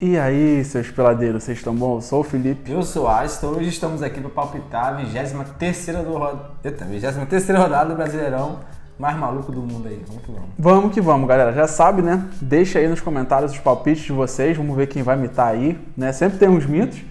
E aí, seus peladeiros, vocês estão bom? Eu sou o Felipe. Eu sou o Aston. Hoje estamos aqui para palpitar a 23ª rodada do Brasileirão mais maluco do mundo aí. Vamos que vamos. Vamos que vamos, galera. Já sabe, né? Deixa aí nos comentários os palpites de vocês. Vamos ver quem vai mitar aí, né? Sempre tem uns mitos.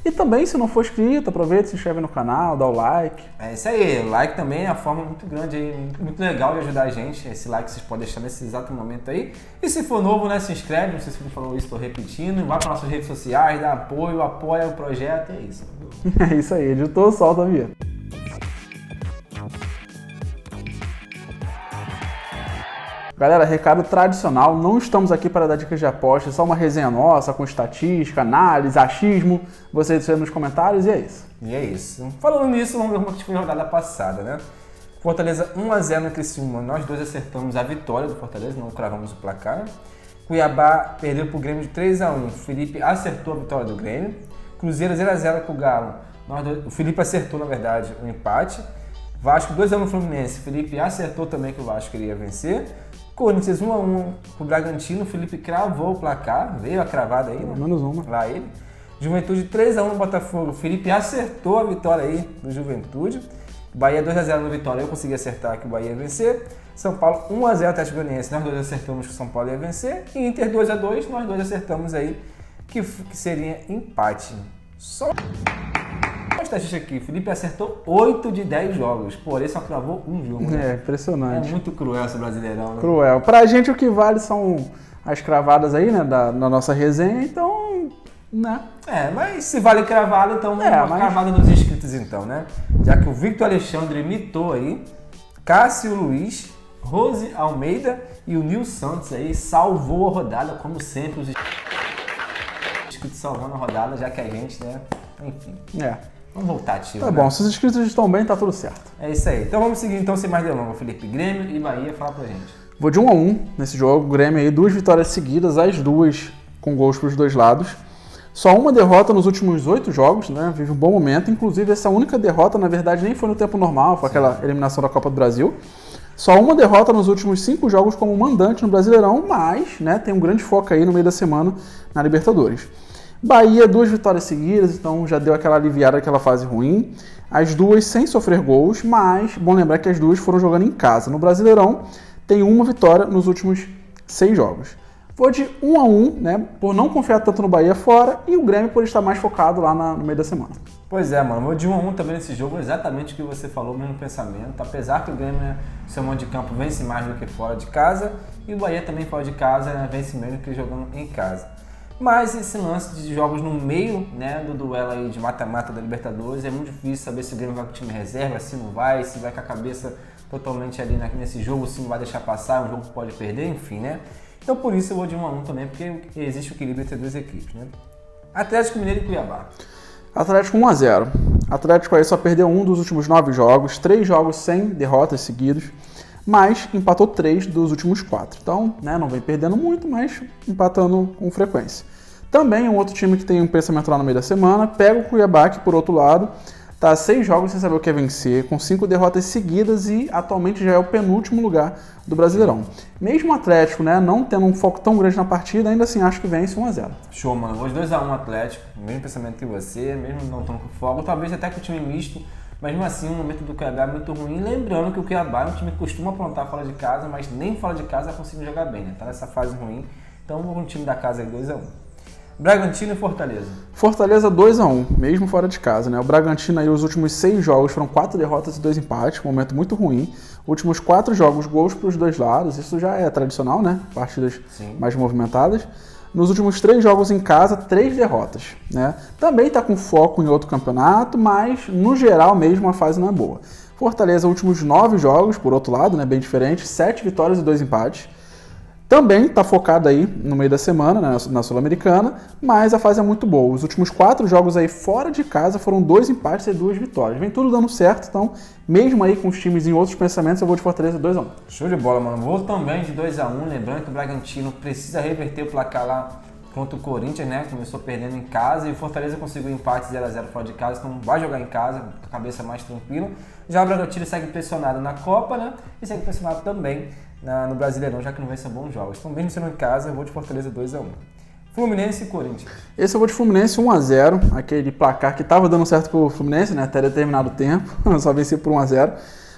E também, se não for inscrito, aproveita, se inscreve no canal, dá o like. É isso aí. O like também é uma forma muito grande aí, muito legal de ajudar a gente. Esse like vocês podem deixar nesse exato momento aí. E se for novo, né? Se inscreve. Não sei se ele falou isso, estou repetindo. Vai para nossas redes sociais, dá apoio, apoia o projeto. É isso. É isso aí. Editor, solta a vinheta. Galera, recado tradicional, não estamos aqui para dar dicas de aposta, é só uma resenha nossa, com estatística, análise, achismo, vocês deixam nos comentários e é isso. E é isso. Falando nisso, vamos ver como que foi a rodada passada, né? Fortaleza 1-0 no Criciúma, nós dois acertamos a vitória do Fortaleza, não cravamos o placar. Cuiabá perdeu para o Grêmio de 3-1, Felipe acertou a vitória do Grêmio. Cruzeiro 0-0 com o Galo, o Felipe acertou, na verdade, o empate. Vasco 2-1 no Fluminense, Felipe acertou também que o Vasco queria vencer. Corinthians 1-1 pro Bragantino, o Felipe cravou o placar, veio a cravada aí, né? Menos uma. Lá ele. Juventude 3-1 no Botafogo, o Felipe acertou a vitória aí do Juventude. Bahia 2-0 no Vitória, eu consegui acertar que o Bahia ia vencer. São Paulo 1-0 Atlético Goianiense, nós dois acertamos que o São Paulo ia vencer. E Inter 2-2, nós dois acertamos aí que seria empate. Só a estatística aqui, Felipe acertou 8 de 10 jogos, porém só cravou um jogo. É, impressionante. É muito cruel esse Brasileirão, né? Cruel. Pra gente o que vale são as cravadas aí, né, da nossa resenha, então, né? É, mas se vale cravada, então vamos cravada nos inscritos então, né? Já que o Victor Alexandre imitou aí, Cássio Luiz, Rose Almeida e o Nil Santos aí salvou a rodada, como sempre, os inscritos salvando a rodada, já que a gente, né, enfim. Vamos voltar, tio. Tá bom, se os inscritos estão bem, tá tudo certo. É isso aí. Então vamos seguir, então, sem mais delongas, Felipe. Grêmio e Bahia, fala pra gente. Vou de 1-1 nesse jogo. O Grêmio aí, 2 vitórias seguidas, as duas com gols pros dois lados. Só uma derrota nos últimos 8 jogos, né? Vive um bom momento. Inclusive, essa única derrota, na verdade, nem foi no tempo normal, foi aquela eliminação da Copa do Brasil. Só uma derrota nos últimos 5 jogos como mandante no Brasileirão, mas, né, tem um grande foco aí no meio da semana na Libertadores. Bahia, 2 vitórias seguidas, então já deu aquela aliviada naquela fase ruim. As duas sem sofrer gols, mas bom lembrar que as duas foram jogando em casa. No Brasileirão, tem uma vitória nos últimos 6 jogos. Vou de 1-1, né, por não confiar tanto no Bahia fora, e o Grêmio por estar mais focado lá no meio da semana. Pois é, mano, vou de 1-1 também nesse jogo, exatamente o que você falou, o mesmo pensamento. Apesar que o Grêmio, né, seu mando de campo vence mais do que fora de casa, e o Bahia também fora de casa, né, vence menos do que jogando em casa. Mas esse lance de jogos no meio, né, do duelo aí de mata-mata da Libertadores, é muito difícil saber se o Grêmio vai com o time reserva, se não vai, se vai com a cabeça totalmente ali nesse jogo, se não vai deixar passar, um jogo que pode perder, enfim, né. Então por isso eu vou de 1-1 também, porque existe o equilíbrio entre as duas equipes, né. Atlético Mineiro e Cuiabá. Atlético 1-0. Atlético aí só perdeu um dos últimos 9 jogos, 3 jogos sem derrotas seguidos, mas empatou 3 dos últimos 4. Então, né, não vem perdendo muito, mas empatando com frequência. Também um outro time que tem um pensamento lá no meio da semana, pega o Cuiabá, que por outro lado está 6 jogos sem saber o que é vencer, com 5 derrotas seguidas e atualmente já é o penúltimo lugar do Brasileirão. Mesmo o Atlético, né, não tendo um foco tão grande na partida, ainda assim acho que vence 1-0. Show, mano. Vou de 2-1 Atlético, mesmo pensamento que você, mesmo não tão com foco, talvez até com o time misto. Mas mesmo assim, o momento do Cuiabá é muito ruim. Lembrando que o Cuiabá é um time que costuma aprontar fora de casa, mas nem fora de casa consegue jogar bem, né? Tá nessa fase ruim. Então vou com o time da casa aí 2-1. Bragantino e Fortaleza. Fortaleza 2-1, mesmo fora de casa, né? O Bragantino aí, os últimos 6 jogos foram 4 derrotas e 2 empates, um momento muito ruim. Últimos 4 jogos, gols para os dois lados, isso já é tradicional, né? Partidas mais movimentadas. Nos últimos 3 jogos em casa, 3 derrotas, né? Também está com foco em outro campeonato, mas no geral mesmo a fase não é boa. Fortaleza, últimos 9 jogos, por outro lado, né, bem diferente, 7 vitórias e 2 empates. Também está focado aí no meio da semana, né, na Sul-Americana, mas a fase é muito boa. Os últimos 4 jogos aí fora de casa foram 2 empates e 2 vitórias. Vem tudo dando certo, então mesmo aí com os times em outros pensamentos, eu vou de Fortaleza 2-1. Show de bola, mano. Vou também de 2-1, lembrando que o Bragantino precisa reverter o placar lá contra o Corinthians, né? Começou perdendo em casa e o Fortaleza conseguiu empate 0-0 fora de casa, então vai jogar em casa, com a cabeça mais tranquila. Já o Bragantino segue pressionado na Copa, né? E segue pressionado também no Brasileirão, já que não vence bons jogos. Então, mesmo sendo em casa, eu vou de Fortaleza 2-1. Fluminense e Corinthians. Esse eu vou de Fluminense 1-0, aquele placar que estava dando certo pro Fluminense, né, até determinado tempo, só venceu por 1-0.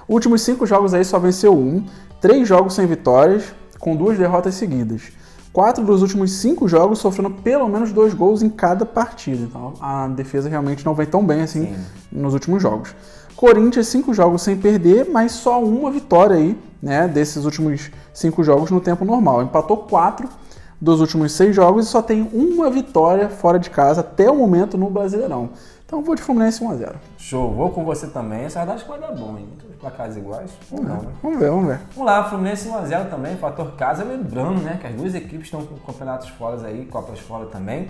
Últimos 5 jogos aí só venceu 1, 3 jogos sem vitórias, com 2 derrotas seguidas. 4 dos últimos 5 jogos sofrendo pelo menos 2 gols em cada partida. Então a defesa realmente não vem tão bem assim nos últimos jogos. Corinthians, 5 jogos sem perder, mas só uma vitória aí, né, desses últimos 5 jogos no tempo normal. Empatou 4 dos últimos 6 jogos e só tem uma vitória fora de casa até o momento no Brasileirão. Então vou de Fluminense 1-0. Show, vou com você também. Essa verdade que vai dar bom, hein? Os placares iguais. Ou não, né? Vamos ver. Vamos lá, Fluminense 1-0 também, fator casa. Lembrando, né, que as duas equipes estão com campeonatos fora aí, Copas fora também.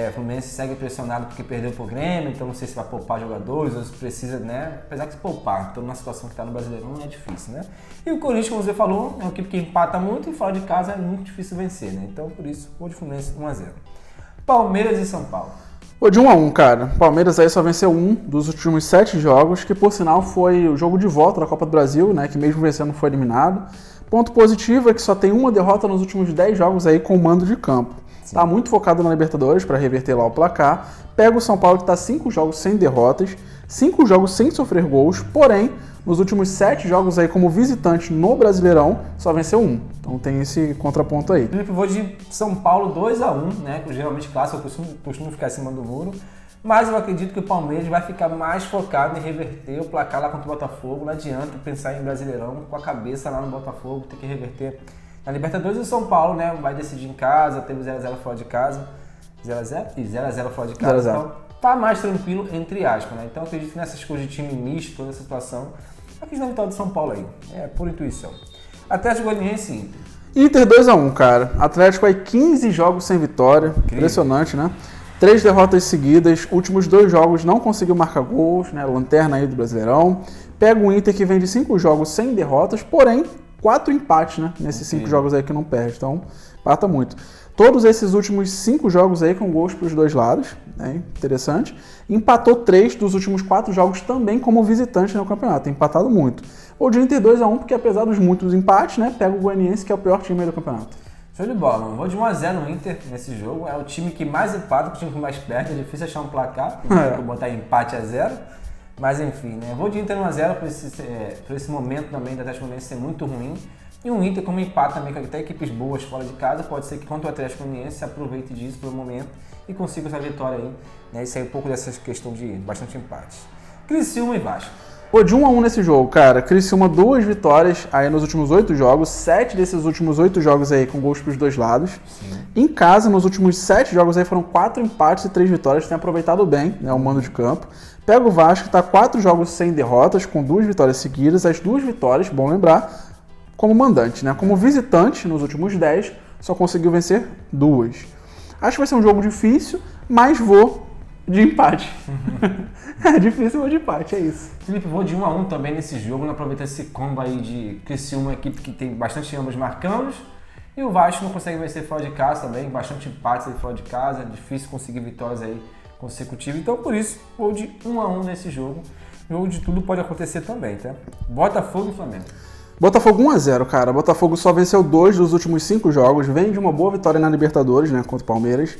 O Fluminense segue pressionado porque perdeu pro Grêmio, então não sei se vai poupar jogadores ou se precisa, né? Apesar que se poupar, então na situação que está no Brasileirão não é difícil, né? E o Corinthians, como você falou, é uma equipe que empata muito e fora de casa é muito difícil vencer, né? Então por isso, vou de Fluminense 1-0. Palmeiras e São Paulo. Vou de 1-1, cara. Palmeiras aí só venceu 1 dos últimos 7 jogos, que por sinal foi o jogo de volta da Copa do Brasil, né? Que mesmo vencendo foi eliminado. Ponto positivo é que só tem uma derrota nos últimos 10 jogos aí com mando de campo. Tá muito focado na Libertadores para reverter lá o placar. Pega o São Paulo que tá 5 jogos sem derrotas, 5 jogos sem sofrer gols, porém, nos últimos 7 jogos aí como visitante no Brasileirão, só venceu 1. Então tem esse contraponto aí. Felipe, vou de São Paulo 2-1, né? Que geralmente clássico eu costumo ficar acima do muro. Mas eu acredito que o Palmeiras vai ficar mais focado em reverter o placar lá contra o Botafogo. Não adianta pensar em Brasileirão com a cabeça lá no Botafogo, tem que reverter. Na Libertadores, o São Paulo, né, vai decidir em casa, teve 0x0 fora de casa. 0x0? E 0x0 fora de casa. 0x0. Então, tá mais tranquilo, entre aspas, né? Então, eu acredito que nessas coisas de time misto, toda essa situação, acredito na vitória do São Paulo aí. É por intuição. Atlético Goianiense e Inter 2-1, cara. Atlético aí 15 jogos sem vitória. Incrível. Impressionante, né? 3 derrotas seguidas. Últimos 2 jogos não conseguiu marcar gols, né? Lanterna aí do Brasileirão. Pega o Inter que vem de 5 jogos sem derrotas, porém 4 empates, né? Nesses 5 jogos aí que não perde. Então, empata muito. Todos esses últimos 5 jogos aí com gols para os dois lados, né? Interessante. Empatou 3 dos últimos 4 jogos também como visitante no campeonato. Tem empatado muito. Ou de Inter 2-1, porque apesar dos muitos empates, né? Pega o Goianiense, que é o pior time aí do campeonato. Show de bola, mano. Vou de 1x0 no Inter nesse jogo. É o time que mais empata, o time que mais perde. É difícil achar um placar, porque botar empate a 0. Mas enfim, né? Vou de Inter 1x0 por esse momento também da Atlético Goianiense ser muito ruim. E um Inter, como empata também com até equipes boas fora de casa, pode ser que contra o Atlético Goianiense se aproveite disso pelo momento e consiga essa vitória aí, né? E sair um pouco dessa questão de bastante empates. Criciúma e Vasco. Pô, de 1-1 nesse jogo, cara. Criciúma 2 vitórias aí nos últimos 8 jogos. 7 desses últimos 8 jogos aí com gols pros dois lados. Sim. Em casa, nos últimos 7 jogos aí foram 4 empates e 3 vitórias. Tem aproveitado bem, né, o mando de campo. Pega o Vasco, que tá 4 jogos sem derrotas, com 2 vitórias seguidas. As 2 vitórias, bom lembrar, como mandante, né? Como visitante, nos últimos 10, só conseguiu vencer 2. Acho que vai ser um jogo difícil, mas vou de empate. É difícil, vou de empate, é isso. Felipe, vou de 1-1 também nesse jogo, não aproveita esse combo aí de Criciúma, uma equipe que tem bastante ambos marcando. E o Vasco não consegue vencer fora de casa também, bastante empates aí fora de casa, difícil conseguir vitórias aí consecutivas. Então, por isso, vou de 1-1 nesse jogo. Jogo de tudo pode acontecer também, tá? Botafogo e Flamengo. Botafogo 1-0, cara. Botafogo só venceu 2 dos últimos 5 jogos, vem de uma boa vitória na Libertadores, né, contra o Palmeiras.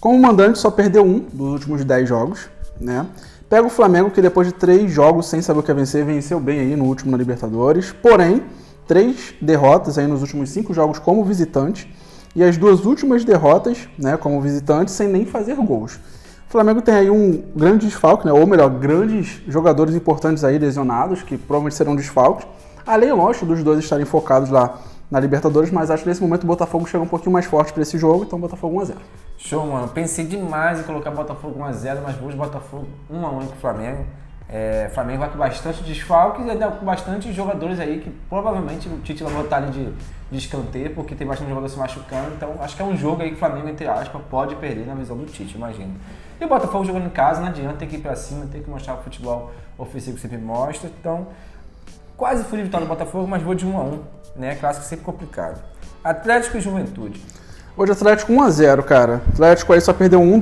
Como mandante, só perdeu 1 dos últimos 10 jogos, né? Pega o Flamengo, que depois de 3 jogos sem saber o que é vencer, venceu bem aí no último na Libertadores. Porém, 3 derrotas aí nos últimos 5 jogos como visitante. E as 2 últimas derrotas, né, como visitante, sem nem fazer gols. O Flamengo tem aí um grande desfalque, né? Ou melhor, grandes jogadores importantes aí lesionados, que provavelmente serão desfalques. Além, lógico, dos dois estarem focados lá na Libertadores, mas acho que nesse momento o Botafogo chega um pouquinho mais forte para esse jogo, então Botafogo 1-0. Show, mano. Pensei demais em colocar Botafogo 1-0, mas vou de Botafogo 1-1 com o Flamengo. Flamengo vai com bastante desfalques e ainda com bastante jogadores aí que provavelmente o Tite vai botar ali de escanteio, porque tem bastante jogador se machucando. Então acho que é um jogo aí que o Flamengo, entre aspas, pode perder na visão do Tite, imagina. E o Botafogo jogando em casa, não adianta, tem que ir pra cima, tem que mostrar o futebol ofensivo que sempre mostra. Então, quase fui de vitória do Botafogo, mas vou de 1-1, né? Clássico sempre complicado. Atlético e Juventude. Hoje Atlético 1-0, cara. Atlético aí só perdeu 1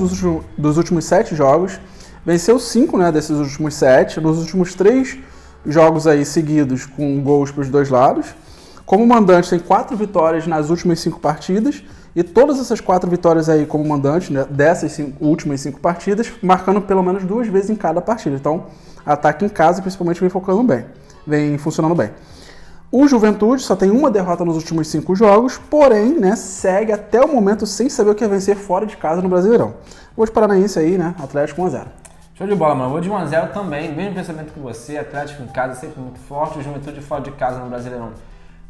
dos últimos 7 jogos. Venceu 5, né, desses últimos 7. Nos últimos 3 jogos aí seguidos com gols para os dois lados. Como mandante tem 4 vitórias nas últimas 5 partidas E todas essas 4 vitórias aí como mandante, né, dessas últimas 5 partidas, marcando pelo menos 2 vezes em cada partida. Então, ataque em casa, principalmente, vem funcionando bem. O Juventude só tem uma derrota nos últimos 5 jogos, porém, né, segue até o momento sem saber o que é vencer fora de casa no Brasileirão. Hoje Paranaense aí, né, Atlético 1-0. Show de bola, mano. Vou de 1-0 também, mesmo pensamento que você, Atlético em casa sempre muito forte, o Juventude fora de casa no Brasileirão.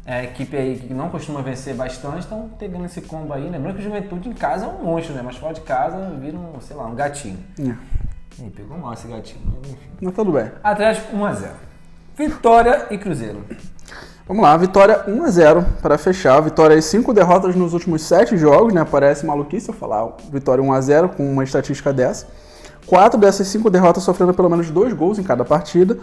É a equipe aí que não costuma vencer bastante, então pegando esse combo aí, lembrando que o Juventude em casa é um monstro, né? Mas fora de casa vira um gatinho. Ih, pegou mal esse gatinho, mas enfim. Mas tudo bem. Atlético 1-0. Vitória e Cruzeiro. Vamos lá, vitória 1-0 para fechar. Vitória e 5 derrotas nos últimos 7 jogos, né? Parece maluquice eu falar vitória 1-0 com uma estatística dessa. 4 dessas 5 derrotas sofrendo pelo menos 2 gols em cada partida.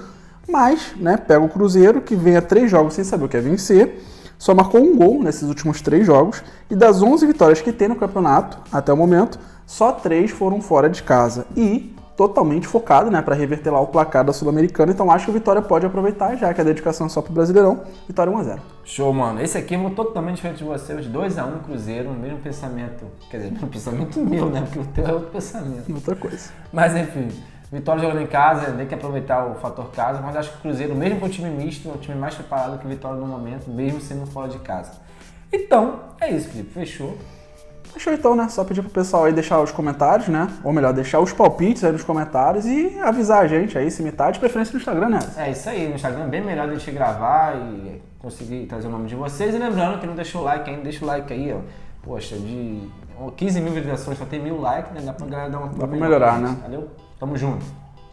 Mas, né, pega o Cruzeiro, que vem a 3 jogos sem saber o que é vencer, só marcou 1 gol nesses últimos 3 jogos, e das 11 vitórias que tem no campeonato, até o momento, só 3 foram fora de casa. E totalmente focado, né, para reverter lá o placar da Sul-Americana, então acho que o Vitória pode aproveitar, já que a dedicação é só pro Brasileirão, Vitória 1-0. Show, mano. Esse aqui eu vou totalmente diferente de você, os 2-1 Cruzeiro, mesmo pensamento, quer dizer, mesmo pensamento meu, né, porque o teu é outro pensamento. Outra coisa. Mas enfim, Vitória jogando em casa, tem que aproveitar o fator casa, mas acho que o Cruzeiro, mesmo com o time misto, é o time mais preparado que o Vitória no momento, mesmo sendo fora de casa. Então, é isso, Felipe. Fechou? Fechou então, né? Só pedir pro pessoal aí deixar os comentários, né? Ou melhor, deixar os palpites aí nos comentários e avisar a gente aí, se imitar, de preferência no Instagram, né? É isso aí, no Instagram é bem melhor a gente gravar e conseguir trazer o nome de vocês. E lembrando que não deixou o like ainda, deixa o like aí, ó. Poxa, de 15 mil visualizações, só tem 1000 likes, né? Dá pra galera dar uma... Dá pra melhorar, né? Valeu? Tamo junto.